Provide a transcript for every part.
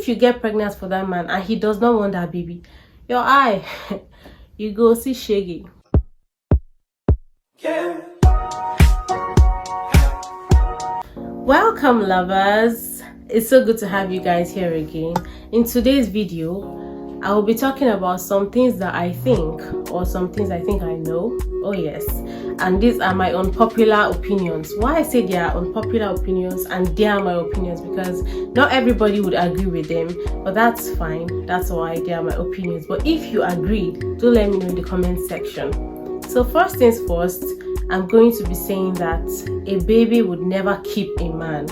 if you get pregnant for that man and he does not want that baby, your eye, you go see shaggy. Yeah. Welcome, lovers. It's so good to have you guys here again. In today's video, I will be talking about some things that I think, or some things I think I know. Oh yes, and these are my unpopular opinions. Why I say they are unpopular opinions and they are my opinions, because not everybody would agree with them, but that's fine. That's why they are my opinions. But if you agreed, do let me know in the comment section. So first things first, I'm going to be saying that a baby would never keep a man.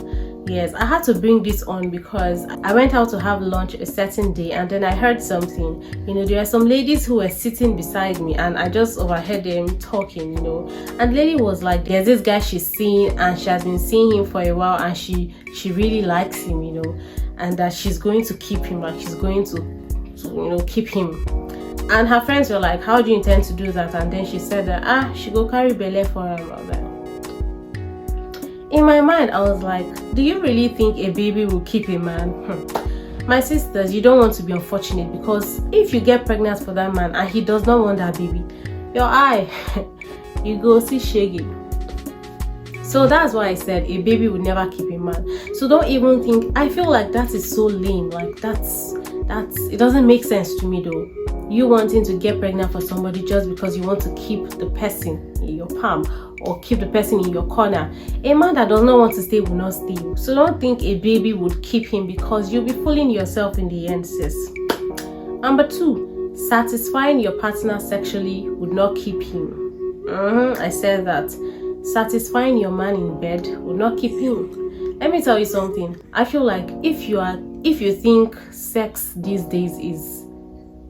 Yes, I had to bring this on because I went out to have lunch a certain day and then I heard something. There are some ladies who were sitting beside me and I just overheard them talking, And the lady was like, there's this guy she's seeing and she has been seeing him for a while and she really likes him, and that she's going to keep him, like she's going to keep him. And her friends were like, how do you intend to do that? And then she said that, she go carry belle for him. In my mind, I was like, do you really think a baby will keep a man? My sisters, you don't want to be unfortunate, because if you get pregnant for that man and he does not want that baby, your eye, you go see shaggy. So that's why I said a baby would never keep a man. So don't even think, I feel like that is so lame. Like it doesn't make sense to me though. You wanting to get pregnant for somebody just because you want to keep the person in your palm or keep the person in your corner. A man that does not want to stay will not stay. So don't think a baby would keep him, because you'll be fooling yourself in the end, sis. Number 2, satisfying your partner sexually would not keep him. I said that. Satisfying your man in bed would not keep him. Let me tell you something. I feel like if you think sex these days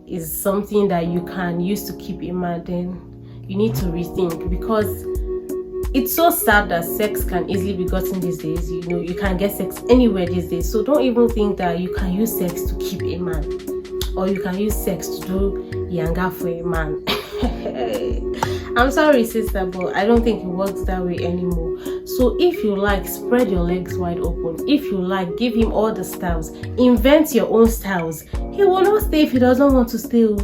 is something that you can use to keep a man, then you need to rethink, because it's so sad that sex can easily be gotten these days. You can get sex anywhere these days. So don't even think that you can use sex to keep a man, or you can use sex to do yanga for a man. I'm sorry, sister, but I don't think it works that way anymore. So if you like, spread your legs wide open. If you like, give him all the styles. Invent your own styles. He will not stay if he doesn't want to stay.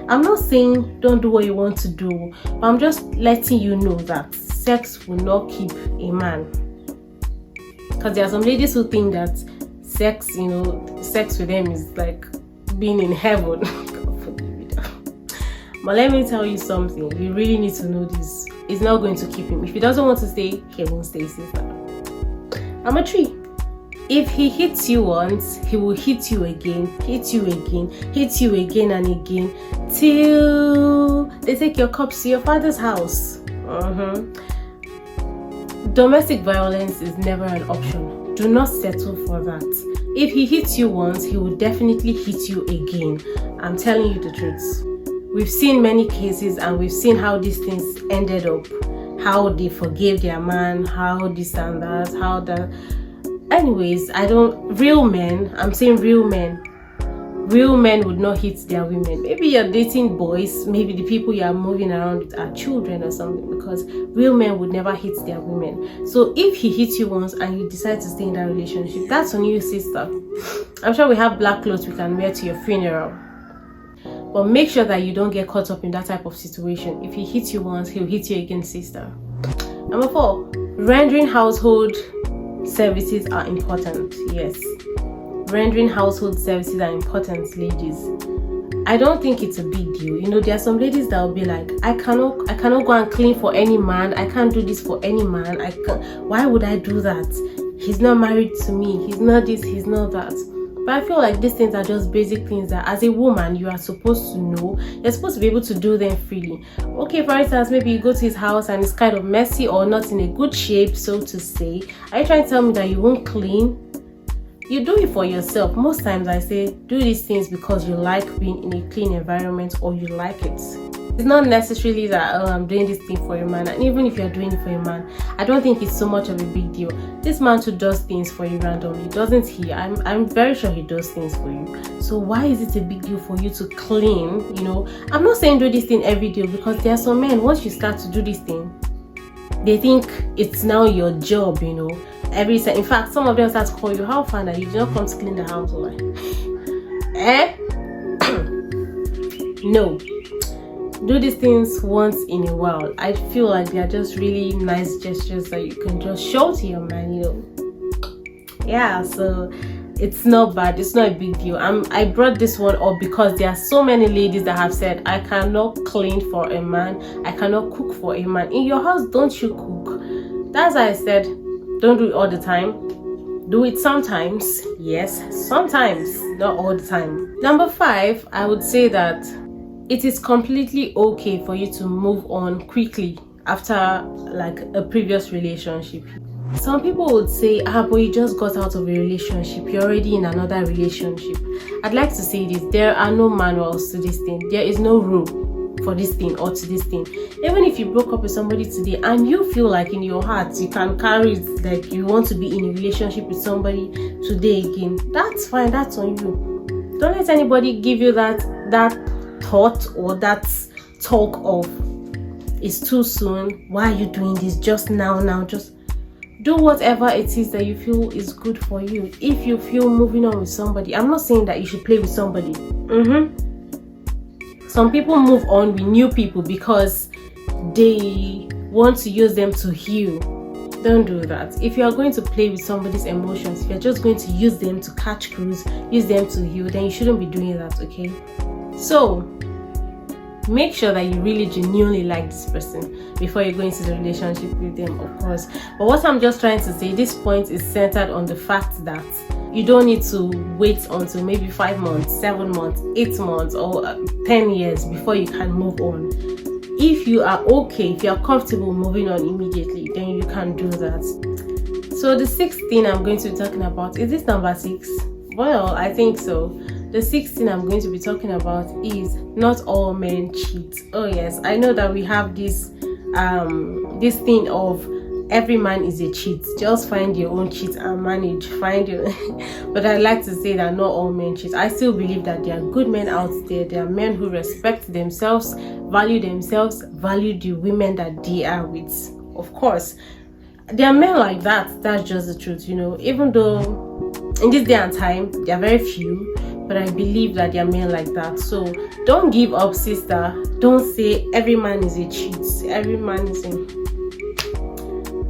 I'm not saying don't do what you want to do, but I'm just letting you know that sex will not keep a man. Because there are some ladies who think that sex with them is like being in heaven. But let me tell you something, you really need to know this. It's not going to keep him. If he doesn't want to stay, he won't stay, sister. Number 3, if he hits you once, he will hit you again, hit you again and again, till they take your cups to your father's house. Domestic violence is never an option. Do not settle for that. If he hits you once, he will definitely hit you again. I'm telling you the truth. We've seen many cases and we've seen how these things ended up, how they forgave their man, how this and that, how that. Anyways, real men would not hit their women. Maybe you're dating boys, maybe the people you are moving around with are children or something, because real men would never hit their women. So if he hits you once and you decide to stay in that relationship, that's on you, sister. I'm sure we have black clothes we can wear to your funeral. But make sure that you don't get caught up in that type of situation. If he hits you once, he'll hit you again, sister. Number 4, rendering household services are important. Yes, rendering household services are important, ladies. I don't think it's a big deal. There are some ladies that will be like, I cannot go and clean for any man. I can't do this for any man. Why would I do that? He's not married to me. He's not this, he's not that. But I feel like these things are just basic things that as a woman you are supposed to know. You're supposed to be able to do them freely. Okay, for instance, maybe you go to his house and it's kind of messy or not in a good shape, so to say. Are you trying to tell me that you won't clean? You do it for yourself. Most times I say do these things because you like being in a clean environment or you like it. It's not necessarily that I'm doing this thing for a man, and even if you're doing it for a man, I don't think it's so much of a big deal. This man too does things for you randomly, doesn't he? I'm very sure he does things for you. So why is it a big deal for you to clean? I'm not saying do this thing every day, because there are some men, once you start to do this thing, they think it's now your job, every time. In fact, some of them start to call you, how far are you? Do not come to clean the house, or No, do these things once in a while. I feel like they are just really nice gestures that you can just show to your man, you know. Yeah, so it's not bad, it's not a big deal. I brought this one up because there are so many ladies that have said, I cannot clean for a man, I cannot cook for a man. In your house, don't you cook? That's why I said, don't do it all the time. Do it sometimes. Yes, sometimes, not all the time. Number 5, I would say that it is completely okay for you to move on quickly after like a previous relationship. Some people would say, but you just got out of a relationship, you're already in another relationship. I'd like to say this, there are no manuals to this thing. There is no rule for this thing or to this thing. Even if you broke up with somebody today and you feel like in your heart you can carry it, like you want to be in a relationship with somebody today again, that's fine, that's on you. Don't let anybody give you that thought or that talk of, it's too soon, why are you doing this just now? Just do whatever it is that you feel is good for you. If you feel moving on with somebody, I'm not saying that you should play with somebody. Some people move on with new people because they want to use them to heal. Don't do that. If you are going to play with somebody's emotions, if you're just going to use them to catch cruise, use them to heal, then you shouldn't be doing that, okay? So make sure that you really genuinely like this person before you go into the relationship with them, of course. But what I'm just trying to say, this point is centered on the fact that you don't need to wait until maybe 5 months, 7 months, 8 months, or 10 years before you can move on. If you are okay, if you are comfortable moving on immediately, then you can do that. So the 6th thing I'm going to be talking about, is this number 6? Well, I think so. The 6th thing I'm going to be talking about is not all men cheat. Oh yes, I know that we have this this thing of every man is a cheat. Just find your own cheat and manage. Find your but I like to say that not all men cheat. I still believe that there are good men out there. There are men who respect themselves, value the women that they are with. Of course, there are men like that. That's just the truth, you know. Even though in this day and time there are very few, but I believe that there are men like that. So don't give up, sister. Don't say every man is a cheat. Every man is a...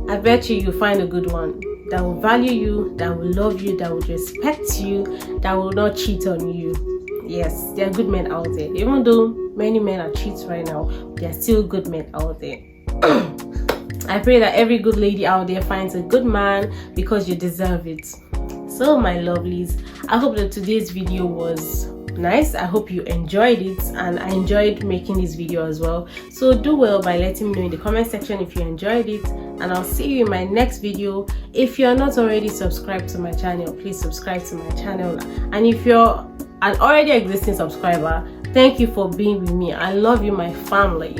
I bet you'll find a good one that will value you, that will love you, that will respect you, that will not cheat on you. Yes, there are good men out there. Even though many men are cheats right now, there are still good men out there. I pray that every good lady out there finds a good man, because you deserve it. So my lovelies, I hope that today's video was nice. I hope you enjoyed it, and I enjoyed making this video as well. So do well by letting me know in the comment section if you enjoyed it, and I'll see you in my next video. If you're not already subscribed to my channel, please subscribe to my channel. And if you're an already existing subscriber, thank you for being with me. I love you, my family.